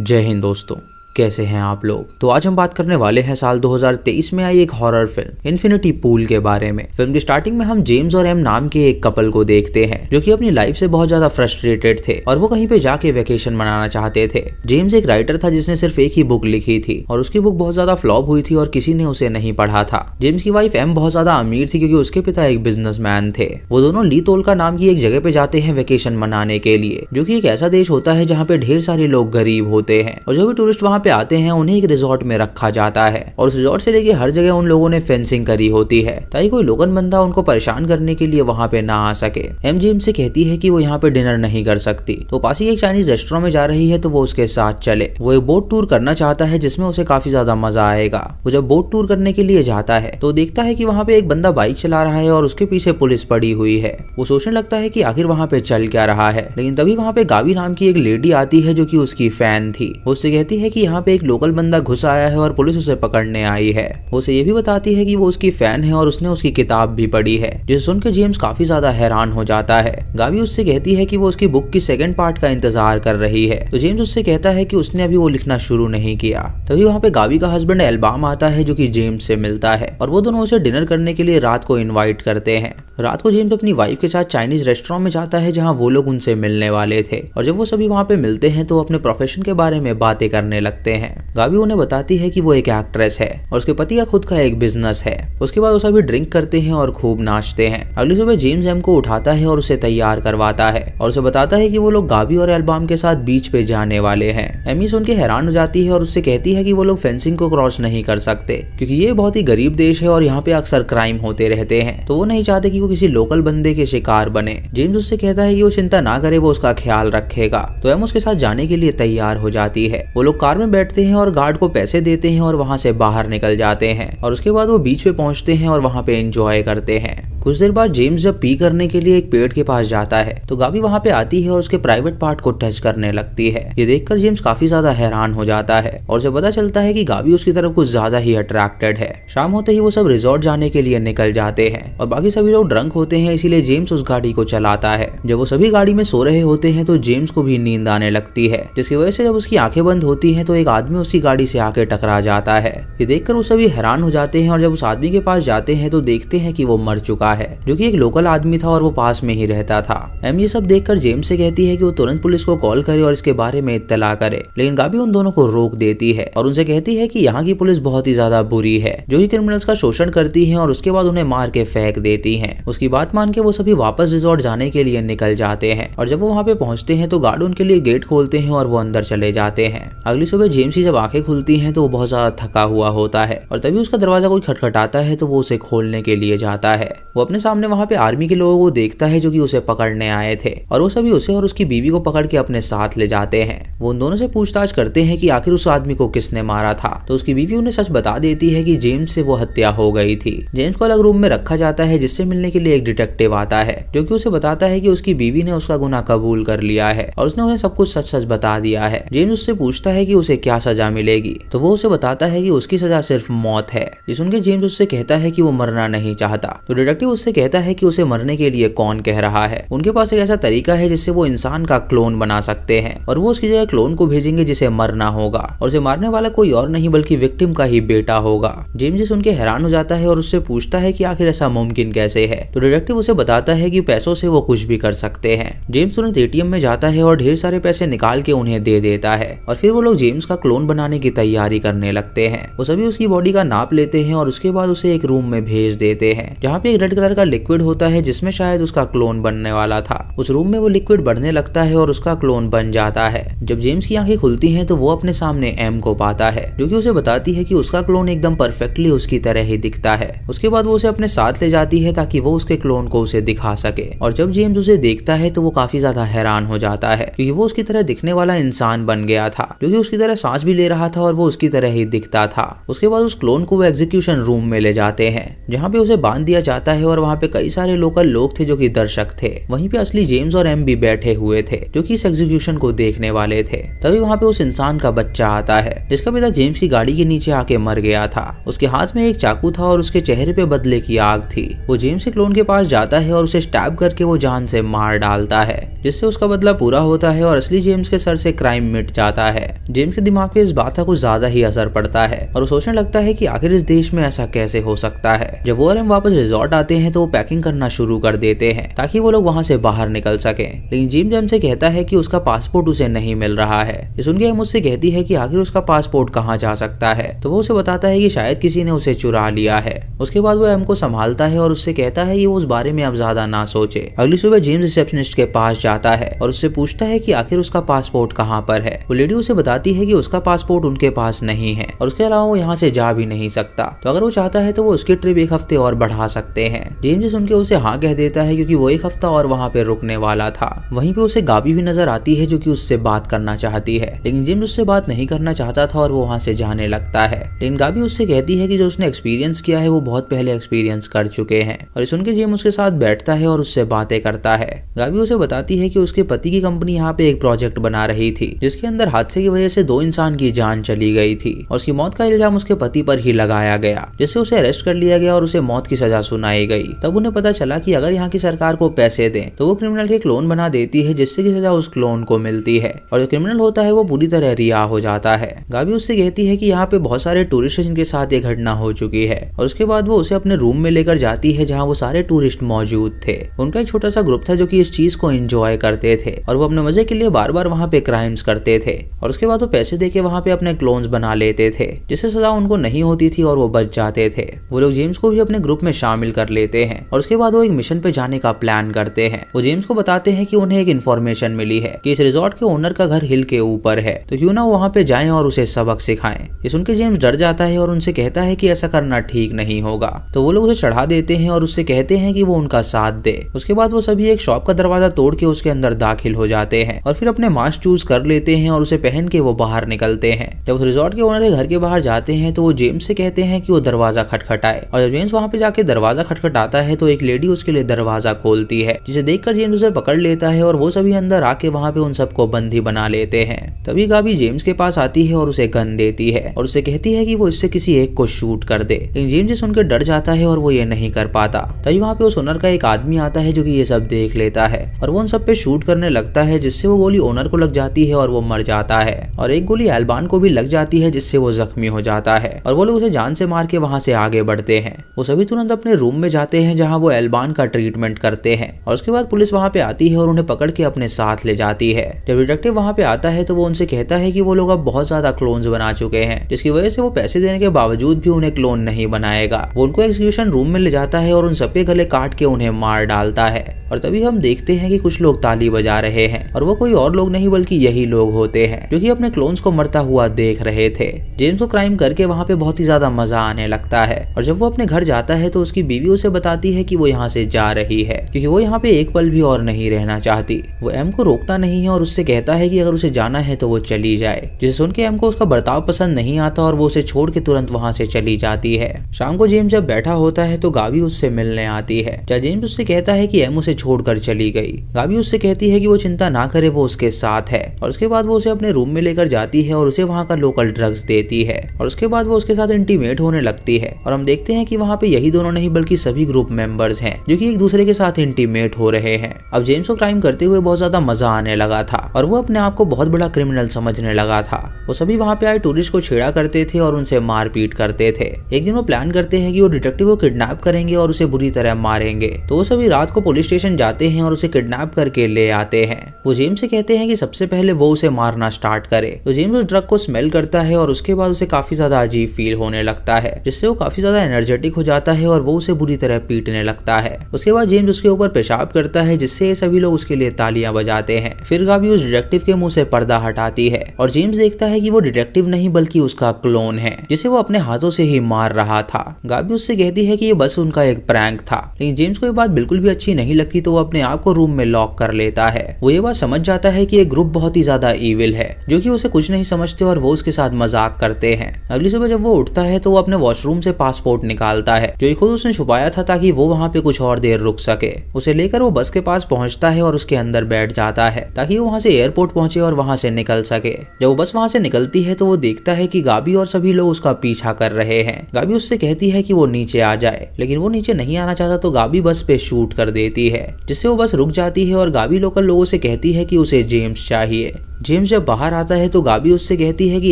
जय हिंद दोस्तों, कैसे हैं आप लोग। तो आज हम बात करने वाले हैं साल 2023 में आई एक हॉरर फिल्म इन्फिनिटी पूल के बारे में। फिल्म की स्टार्टिंग में हम जेम्स और एम नाम के एक कपल को देखते हैं जो कि अपनी लाइफ से बहुत ज्यादा फ्रस्ट्रेटेड थे और वो कहीं पे जाके वेकेशन मनाना चाहते थे। जेम्स एक राइटर था जिसने सिर्फ एक ही बुक लिखी थी और उसकी बुक बहुत ज्यादा फ्लॉप हुई थी और किसी ने उसे नहीं पढ़ा था। जेम्स की वाइफ एम बहुत ज्यादा अमीर थी क्योंकि उसके पिता एक बिजनेसमैन थे। वो दोनों ली तोलका नाम की एक जगह पे जाते हैं वेकेशन मनाने के लिए, जो कि एक ऐसा देश होता है जहाँ पे ढेर सारे लोग गरीब होते हैं और जो भी टूरिस्ट वहाँ पे आते हैं उन्हें एक रिजॉर्ट में रखा जाता है और उस रिजॉर्ट से लेके हर जगह उन लोगों ने फेंसिंग करी होती है ताकि कोई लोकल बंदा उनको परेशान करने के लिए वहाँ पे ना आ सके। एम जेम्स से कहती है कि वो यहाँ पे डिनर नहीं कर सकती, तो पास ही एक चाइनीज रेस्टोरेंट में जा रही है तो वो उसके साथ चले। वो एक बोट टूर करना चाहता है जिसमें उसे काफी ज्यादा मजा आएगा। वो जब बोट टूर करने के लिए जाता है तो देखता है कि वहाँ पे एक बंदा बाइक चला रहा है और उसके पीछे पुलिस पड़ी हुई है। वो सोचने लगता है कि आखिर वहाँ पे चल क्या रहा है, लेकिन तभी वहाँ पे गावी नाम की एक लेडी आती है जो कि उसकी फैन थी। वो उससे कहती है कि यहाँ पे एक लोकल बंदा घुस आया है और पुलिस उसे पकड़ने आई है। वो उसे ये भी बताती है कि वो उसकी फैन है और उसने उसकी किताब भी पढ़ी है, जिसे सुनकर जेम्स काफी ज्यादा हैरान हो जाता है। गावी उससे कहती है कि वो उसकी बुक की सेकंड पार्ट का इंतजार कर रही है, तो जेम्स उससे कहता है कि उसने अभी वो लिखना शुरू नहीं किया। तभी वहाँ पे गावी का हस्बैंड एल्बाम आता है जो कि जेम्स से मिलता है और वो दोनों उसे डिनर करने के लिए रात को इन्वाइट करते हैं। रात को जेम्स अपनी वाइफ के साथ चाइनीज रेस्टोरेंट में जाता है जहाँ वो लोग उनसे मिलने वाले थे और जब वो सभी वहाँ पे मिलते हैं तो अपने प्रोफेशन के बारे में बातें करने लगते हैं। गावी उन्हें बताती है कि वो एक एक्ट्रेस है और उसके पति का खुद का एक बिजनेस है। उसके बाद वो सभी ड्रिंक करते हैं और खूब नाचते हैं। अगली सुबह जेम्स एम को उठाता है और उसे तैयार करवाता है और उसे बताता है कि वो लोग गावी और एल्बाम के साथ बीच पे जाने वाले हैं। एमी सुन के हैरान हो जाती है और उससे कहती है कि वो लोग फेंसिंग को क्रॉस नहीं कर सकते क्योंकि ये बहुत ही गरीब देश है और यहाँ पे अक्सर क्राइम होते रहते हैं, तो वो नहीं चाहते कि वो किसी लोकल बंदे के शिकार बने। जेम्स उससे कहता है कि वो चिंता ना करे, वो उसका ख्याल रखेगा। तो एम उसके साथ जाने के लिए तैयार हो जाती है। वो लोग कार में बैठते हैं और गार्ड को पैसे देते हैं और वहाँ से बाहर निकल जाते हैं और उसके बाद वो बीच पे पहुंचते हैं और वहाँ पे एंजॉय करते हैं। कुछ देर बाद जेम्स जब पी करने के लिए एक पेड़ के पास जाता है तो गावी वहाँ पे आती है और उसके प्राइवेट पार्ट को टच करने लगती है। ये देखकर जेम्स काफी ज्यादा हैरान हो जाता है और उसे पता चलता है कि गावी उसकी तरफ कुछ ज्यादा ही अट्रैक्टेड है। शाम होते ही वो सब रिजॉर्ट जाने के लिए निकल जाते हैं और बाकी सभी लोग ड्रंक होते हैं, इसीलिए जेम्स उस गाड़ी को चलाता है। जब वो सभी गाड़ी में सो रहे होते हैं तो जेम्स को भी नींद आने लगती है, जिसकी वजह से जब उसकी आंखें बंद होती है तो एक आदमी उसकी गाड़ी से आके टकरा जाता है। ये देखकर वो सभी हैरान हो जाते हैं और जब उस आदमी के पास जाते हैं तो देखते हैं कि वो मर चुका है, जो कि एक लोकल आदमी था और वो पास में ही रहता था। एम ये सब देखकर जेम्स से कहती है कि वो तुरंत पुलिस को कॉल करे और इसके बारे में इत्तला करे, लेकिन गावी उन दोनों को रोक देती है और उनसे कहती है कि यहाँ की पुलिस बहुत ही ज्यादा बुरी है, जो कि क्रिमिनल्स का शोषण करती है और उसके बाद उन्हें मार के फेंक देती है। उसकी बात मान के वो सभी वापस रिजॉर्ट जाने के लिए निकल जाते हैं और जब वो वहाँ पे पहुंचते हैं तो गार्ड उनके लिए गेट खोलते हैं और वो अंदर चले जाते हैं। अगली सुबह जेम्स की जब आंखें खुलती हैं तो वो बहुत ज्यादा थका हुआ होता है और तभी उसका दरवाजा कोई खटखटाता है तो वो उसे खोलने के लिए जाता है। वो अपने सामने वहाँ पे आर्मी के लोगों को देखता है जो कि उसे पकड़ने आए थे और वो सभी उसे और उसकी बीवी को पकड़ के अपने साथ ले जाते हैं। वो उन दोनों से पूछताछ करते हैं कि आखिर उस आदमी को किसने मारा था, तो उसकी बीवी उन्हें सच बता देती है कि जेम्स से वो हत्या हो गई थी। जेम्स को अलग रूम में रखा जाता है जिससे मिलने के लिए एक डिटेक्टिव आता है जो कि उसे बताता है कि उसकी बीवी ने उसका गुनाह कबूल कर लिया है और उसने उन्हें सब कुछ सच सच बता दिया है। जेम्स उससे पूछता है कि उसे क्या सजा मिलेगी, तो वो उसे बताता है कि उसकी सजा सिर्फ मौत है। ये सुनकर जेम्स उससे कहता है कि वो मरना नहीं चाहता, तो डिटेक्टिव उससे कहता है कि उसे मरने के लिए कौन कह रहा है। उनके पास एक ऐसा तरीका है जिससे वो इंसान का क्लोन बना सकते हैं और वो उसकी जगह क्लोन को भेजेंगे जिसे मरना होगा और उसे मारने वाला कोई और नहीं बल्कि विक्टिम का ही बेटा होगा। जेम्स सुन के हैरान हो जाता है और उससे पूछता है कि आखिर ऐसा मुमकिन कैसे है, तो डिटेक्टिव उसे बताता है कि पैसों से वो कुछ भी कर सकते हैं। जेम्स तुरंत एटीएम में जाता है और ढेर सारे पैसे निकाल के उन्हें दे देता है और फिर वो लोग जेम्स का क्लोन बनाने की तैयारी करने लगते हैं। वो सभी उसकी बॉडी का नाप लेते हैं और उसके बाद उसे एक रूम में भेज देते हैं जहाँ पे एक रेड कलर का लिक्विड होता है जिसमें शायद उसका क्लोन बनने वाला था। उस रूम में वो लिक्विड बढ़ने लगता है और उसका क्लोन बन जाता है। जब जेम्स की आंखें खुलती हैं तो वो अपने सामने एम को पाता है जो कि उसे बताती है कि उसका क्लोन एकदम परफेक्टली उसकी तरह ही दिखता है। उसके बाद वो उसे अपने साथ ले जाती है ताकि वो उसके क्लोन को उसे दिखा सके और जब जेम्स उसे देखता है तो वो काफी ज्यादा हैरान हो जाता है क्योंकि वो उसकी तरह दिखने वाला इंसान बन गया था जो कि उसकी तरह सांस भी ले रहा था और वो उसकी तरह ही दिखता था। उसके बाद उस क्लोन को वो एग्जीक्यूशन रूम में ले जाते हैं जहाँ पे उसे बांध दिया जाता है और वहाँ पे कई सारे लोकल लोग थे जो कि दर्शक थे। वहीं पे असली जेम्स और एम भी बैठे हुए थे जो कि इस एग्जीक्यूशन को देखने वाले थे। तभी वहाँ पे उस इंसान का बच्चा आता है जिसका पिता जेम्स की गाड़ी के नीचे आके मर गया था। उसके हाथ में एक चाकू था और उसके चेहरे पे बदले की आग थी। वो जेम्स के क्लोन के पास जाता है और उसे स्टैब करके वो जान से मार डालता है, जिससे उसका बदला पूरा होता है और असली जेम्स के सर से क्राइम मिट जाता है। जेम्स के दिमाग पे इस बात का कुछ ज्यादा ही असर पड़ता है और वो सोचने लगता है कि आखिर इस देश में ऐसा कैसे हो सकता है। जब वो और एम वापस रिजॉर्ट आते हैं तो वो पैकिंग करना शुरू कर देते हैं ताकि वो लोग वहाँ से बाहर निकल सके। लेकिन जेम्स एम से कहता है कि उसका पासपोर्ट उसे नहीं मिल रहा है। ये सुन के एम उससे कहती है कि आखिर उसका पासपोर्ट कहाँ जा सकता है, तो वो उसे बताता है कि शायद किसी ने उसे चुरा लिया है। उसके बाद वो एम को संभालता है और उससे कहता है कि वो उस बारे में अब ज्यादा ना सोचे। अगली सुबह जेम्स रिसेप्शनिस्ट के पास जाता है और उससे पूछता है कि आखिर उसका पासपोर्ट कहाँ पर है। वो लेडी उसे बताती है कि उसका पासपोर्ट उनके पास नहीं है और उसके अलावा वो यहाँ से जा भी नहीं सकता, तो अगर वो चाहता है तो वो उसकी ट्रिप एक हफ्ते और बढ़ा सकते हैं। जेम्स सुन के उसे हाँ कह देता है क्योंकि वो एक हफ्ता और वहाँ पे रुकने वाला था। वहीं पे उसे गाबी भी नजर आती है जो कि उससे बात करना चाहती है, लेकिन जेम्स उससे बात नहीं करना चाहता था और वो वहाँ से जाने लगता है। लेकिन गाबी उससे कहती है कि जो उसने एक्सपीरियंस किया है वो बहुत पहले एक्सपीरियंस कर चुके हैं। और सुन के जेम्स उसके साथ बैठता है और उससे बातें करता है। गाबी उसे बताती है कि उसके पति की कंपनी यहाँ पे एक प्रोजेक्ट बना रही थी जिसके अंदर हादसे की वजह से 2 इंसान की जान चली गई थी और उसकी मौत का इल्जाम उसके पति पर ही लगाया गया, जिससे उसे अरेस्ट कर लिया गया और उसे मौत की सजा सुनाई गई। तब उन्हें पता चला कि अगर यहाँ की सरकार को पैसे दें तो वो क्रिमिनल के क्लोन बना देती है, जिससे की सजा उस क्लोन को मिलती है और जो क्रिमिनल होता है वो पूरी तरह रिहा हो जाता है। गाबी उससे कहती है कि यहाँ पे बहुत सारे टूरिस्ट हैं जिनके साथ ये घटना हो चुकी है और उसके बाद वो उसे अपने रूम में लेकर जाती है जहाँ वो सारे टूरिस्ट मौजूद थे। उनका एक छोटा सा ग्रुप था जो कि इस चीज को एंजॉय करते थे और वो अपने मजे के लिए बार बार वहाँ पे क्राइम्स करते थे और उसके बाद वो पैसे देके वहाँ पे अपने क्लोन्स बना लेते थे, जिससे सजा उनको नहीं होती थी और वो बच जाते थे। वो लोग जेम्स को भी अपने ग्रुप में शामिल कर लेते हैं और उसके बाद वो एक मिशन पे जाने का प्लान करते हैं। वो जेम्स को बताते हैं कि उन्हें एक इन्फॉर्मेशन मिली है कि इस रिजॉर्ट के ओनर का घर हिल के ऊपर है, तो क्यों ना वो वहाँ पे जाएं और उसे सबक सिखाएं। ये सुन के जेम्स डर जाता है और उनसे कहता है कि ऐसा करना ठीक नहीं होगा, तो वो लोग उसे चढ़ा देते हैं और उससे कहते हैं कि वो उनका साथ दे। उसके बाद वो सभी एक शॉप का दरवाजा तोड़ के उसके अंदर दाखिल हो जाते हैं और फिर अपने मास्क चूज कर लेते हैं और उसे पहन के वो बाहर निकलते हैं। जब उस रिजॉर्ट के ओनर के घर के बाहर जाते हैं तो वो जेम्स से कहते हैं कि वो दरवाजा खटखटाए और जब जेम्स वहाँ पे जाके दरवाजा खटखटाता है तो एक लेडी उसके लिए दरवाजा खोलती है, जिसे देखकर जेम्स उसे पकड़ लेता है और वो सभी अंदर आके वहाँ पे उन सबको बंदी बना लेते हैं। तभी गाबी जेम्स के पास आती है और उसे गन देती है और उसे कहती है कि वो इससे किसी एक को शूट कर दे, लेकिन जेम्स सुनकर डर जाता है और वो ये नहीं कर पाता। तभी वहाँ पे उस ओनर का एक आदमी आता है जो कि ये सब देख लेता है और वो उन सब पे शूट करने लगता है, जिससे वो गोली ओनर को लग जाती है और वो मर जाता है और एक गोली एल्बान को भी लग जाती है, जिससे वो जख्मी हो जाता है और वो लोग उसे जान से मार के वहाँ से आगे बढ़ते हैं। वो सभी तुरंत अपने रूम में जाते हैं जहाँ वो एल्बान का ट्रीटमेंट करते हैं और उसके बाद पुलिस वहाँ पे आती है और उन्हें पकड़ के अपने साथ ले जाती है। जब डिटेक्टिव वहाँ पे आता है तो वो उनसे कहता है कि वो लोग अब बहुत ज्यादा क्लोन्स बना चुके हैं, जिसकी वजह से वो पैसे देने के बावजूद भी उन्हें क्लोन नहीं बनाएगा। वो उनको एग्जीक्यूशन रूम में ले जाता है और उन सबके गले काट के उन्हें मार डालता है और तभी हम देखते हैं कि कुछ लोग ताली बजा रहे हैं और वो कोई और लोग नहीं बल्कि यही लोग होते हैं जो कि अपने क्लोन्स को मरता हुआ देख रहे थे। जेम्स को क्राइम करके वहाँ पे बहुत ही ज्यादा मजा आने लगता है और जब वो अपने घर जाता है तो उसकी बीवी उसे बताती है कि वो यहाँ से जा रही है क्योंकि वो यहाँ पे एक पल भी और नहीं रहना चाहती। वो एम को रोकता नहीं है और उससे कहता है कि अगर उसे जाना है तो वो चली जाए, जिसे सुन के एम को उसका बर्ताव पसंद नहीं आता और वो उसे छोड़ के तुरंत वहाँ से चली जाती है। शाम को जेम्स जब बैठा होता है तो गाबी उससे मिलने आती है। जब जेम्स उससे कहता है कि एम उसे छोड़कर चली गई, गाबी उससे कहती है कि वो चिंता ना करे, वो उसके साथ है और उसके बाद वो उसे अपने रूम में लेकर जाती है और उसे वहाँ का लोकल ड्रग्स देती है और उसके बाद वो उसके साथ इंटीमेट होने लगती है और हम देखते हैं कि वहाँ पे यही दोनों नहीं बल्कि सभी ग्रुप मेंबर्स हैं जो कि एक दूसरे के साथ इंटीमेट हो रहे हैं। अब जेम्स को क्राइम करते हुए बहुत ज्यादा मजा आने लगा था और वो अपने आप को बहुत बड़ा क्रिमिनल समझने लगा था। वो सभी वहाँ पे आए टूरिस्ट को छेड़ा करते थे और उनसे मारपीट करते थे। एक दिन वो प्लान करते हैं कि वो डिटेक्टिव को किडनैप करेंगे और उसे बुरी तरह मारेंगे, तो वो सभी रात को पुलिस स्टेशन जाते हैं और उसे किडनैप करके ले आते हैं। वो जेम्स से कहते हैं कि सबसे पहले वो उसे मारना स्टार्ट करे, तो जेम्स उस ड्रग को स्मेल करता है और उसके बाद उसे काफी ज्यादा अजीब फील होने लगता है, जिससे वो काफी ज्यादा एनर्जेटिक हो जाता है और वो उसे बुरी तरह पीटने लगता है। उसके बाद जेम्स उसके ऊपर पेशाब करता है, जिससे सभी लोग उसके लिए तालियां बजाते हैं। फिर गाबी उस डिटेक्टिव के मुंह से पर्दा हटाती है और जेम्स देखता है कि वो डिटेक्टिव नहीं बल्कि उसका क्लोन है, जिसे वो अपने हाथों से ही मार रहा था। गाबी उससे कहती है कि ये बस उनका एक प्रैंक था, लेकिन जेम्स को ये बात बिल्कुल भी अच्छी नहीं लगती, तो वो अपने आप को रूम में लॉक कर लेता है। वो ये बात समझ जाता है कि ये ग्रुप बहुत ही ज्यादा ईविल है, जो कि उसे कुछ नहीं समझते और वो उसके साथ मजाक करते हैं। अगली सुबह जब वो उठता है तो वो अपने वॉशरूम से पासपोर्ट निकालता है, जो खुद उसने छुपाया था ताकि वो वहाँ पे कुछ और देर रुक सके। उसे लेकर वो बस के पास पहुंचता है और उसके अंदर बैठ जाता है ताकि वो वहाँ से एयरपोर्ट पहुंचे और वहाँ से निकल सके। जब वो बस वहाँ से निकलती है तो वो देखता है कि गाबी और सभी लोग उसका पीछा कर रहे हैं। गाबी उससे कहती है कि वो नीचे आ जाए, लेकिन वो नीचे नहीं आना चाहता तो गाबी बस पे शूट कर देती है, जिससे वो बस रुक जाती है और गाबी लोकल लोगों से कहती है कि उसे जेम्स चाहिए। जेम्स जब बाहर आता है तो गाबी उससे कहती है कि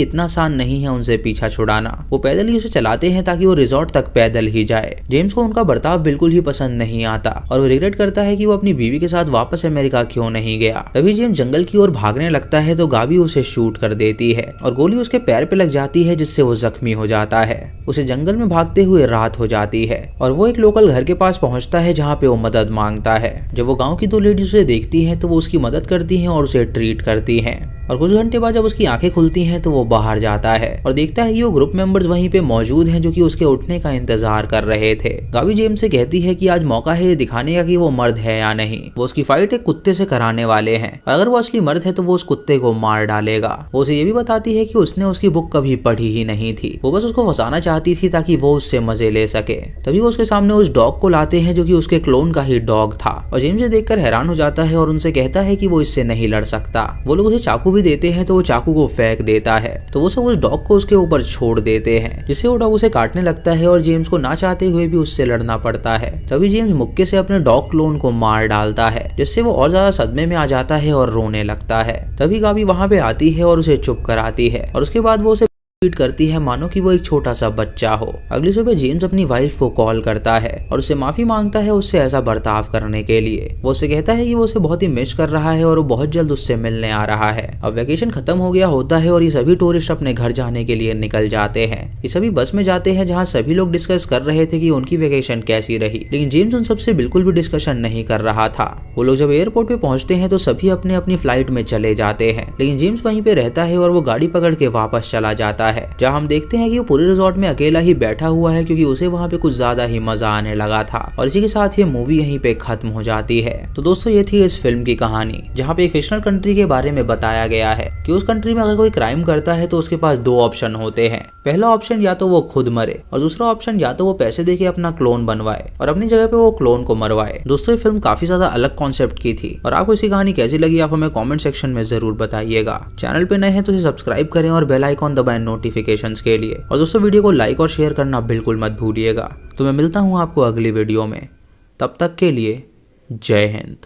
इतना आसान नहीं है उनसे पीछा छुड़ाना। वो पैदल ही उसे चलाते हैं ताकि वो रिजॉर्ट तक पैदल ही जाए। जेम्स को उनका बर्ताव बिल्कुल ही पसंद नहीं आता और वो रिग्रेट करता है कि वो अपनी बीवी के साथ वापस अमेरिका क्यों नहीं गया। तभी जेम्स जंगल की ओर भागने लगता है तो गाबी उसे शूट कर देती है और गोली उसके पैर पे लग जाती है, जिससे वो जख्मी हो जाता है। उसे जंगल में भागते हुए रात हो जाती है और वो एक लोकल घर के पास पहुंचता है जहाँ पे वो मदद मांगता है। जब वो गाँव की 2 लेडीज उसे देखती है तो वो उसकी मदद करती है और उसे ट्रीट करती है। और कुछ घंटे बाद जब उसकी आंखें खुलती हैं तो वो बाहर जाता है और देखता है कि वो ग्रुप मेंबर्स वहीं पे मौजूद हैं जो कि उसके उठने का इंतजार कर रहे थे। गाबी जेम्स से कहती है कि आज मौका है ये दिखाने का कि वो मर्द है या नहीं। वो उसकी फाइट एक कुत्ते से कराने वाले हैं और अगर वो असली मर्द है तो वो उस कुत्ते को मार डालेगा। वो उसे ये भी बताती है कि उसने उसकी बुक कभी पढ़ी ही नहीं थी, वो बस उसको फंसाना चाहती थी ताकि वो उससे मजे ले सके। तभी वो उसके सामने उस डॉग को लाते हैं जो कि उसके क्लोन का ही डॉग था और जेम्स ये देखकर हैरान हो जाता है और उनसे कहता है कि वो इससे नहीं लड़ सकता। वो लोग उसे चाकू देते हैं तो वो चाकू को फेंक देता है, तो वो सब उस डॉग को उसके ऊपर छोड़ देते हैं, जिससे वो डॉग उसे काटने लगता है और जेम्स को ना चाहते हुए भी उससे लड़ना पड़ता है। तभी जेम्स मुक्के से अपने डॉग क्लोन को मार डालता है, जिससे वो और ज्यादा सदमे में आ जाता है और रोने लगता है। तभी गाबी वहां पे आती है और उसे चुप कराती है और उसके बाद वो उसे ट्रीट करती है मानो कि वो एक छोटा सा बच्चा हो। अगली सुबह जेम्स अपनी वाइफ को कॉल करता है और उससे माफी मांगता है उससे ऐसा बर्ताव करने के लिए। वो उससे कहता है कि वो उसे बहुत ही मिस कर रहा है और वो बहुत जल्द उससे मिलने आ रहा है। अब वेकेशन खत्म हो गया होता है और ये सभी टूरिस्ट अपने घर जाने के लिए निकल जाते हैं। ये सभी बस में जाते हैं जहाँ सभी लोग डिस्कस कर रहे थे कि उनकी वेकेशन कैसी रही, लेकिन जेम्स उन सबसे बिल्कुल भी डिस्कशन नहीं कर रहा था। वो लोग जब एयरपोर्ट पे पहुंचते हैं तो सभी अपने अपनी फ्लाइट में चले जाते हैं, लेकिन जेम्स वहीं पे रहता है और वो गाड़ी पकड़ के वापस चला जाता है, जहाँ हम देखते हैं कि वो पूरे रिजॉर्ट में अकेला ही बैठा हुआ है क्योंकि उसे वहाँ पे कुछ ज्यादा ही मजा आने लगा था। और इसी के साथ ये मूवी यहीं पे खत्म हो जाती है। तो दोस्तों ये थी इस फिल्म की कहानी, जहाँ पे एक फिक्शनल कंट्री के बारे में बताया गया है कि उस कंट्री में अगर कोई क्राइम करता है तो उसके पास 2 ऑप्शन होते हैं। पहला ऑप्शन या तो वो खुद मरे और दूसरा ऑप्शन या तो वो पैसे देके अपना क्लोन बनवाए और अपनी जगह पे वो क्लोन को मरवाए। दोस्तों ये फिल्म काफी ज्यादा अलग कॉन्सेप्ट की थी और आपको इसकी कहानी कैसी लगी आप हमें कमेंट सेक्शन में जरूर बताइएगा। चैनल पे नए हैं तो इसे सब्सक्राइब करें और बेल आइकॉन दबाएं नोटिफिकेशंस के लिए। और दोस्तों वीडियो को लाइक और शेयर करना बिल्कुल मत भूलिएगा। तो मैं मिलता हूँ आपको अगली वीडियो में, तब तक के लिए जय हिंद।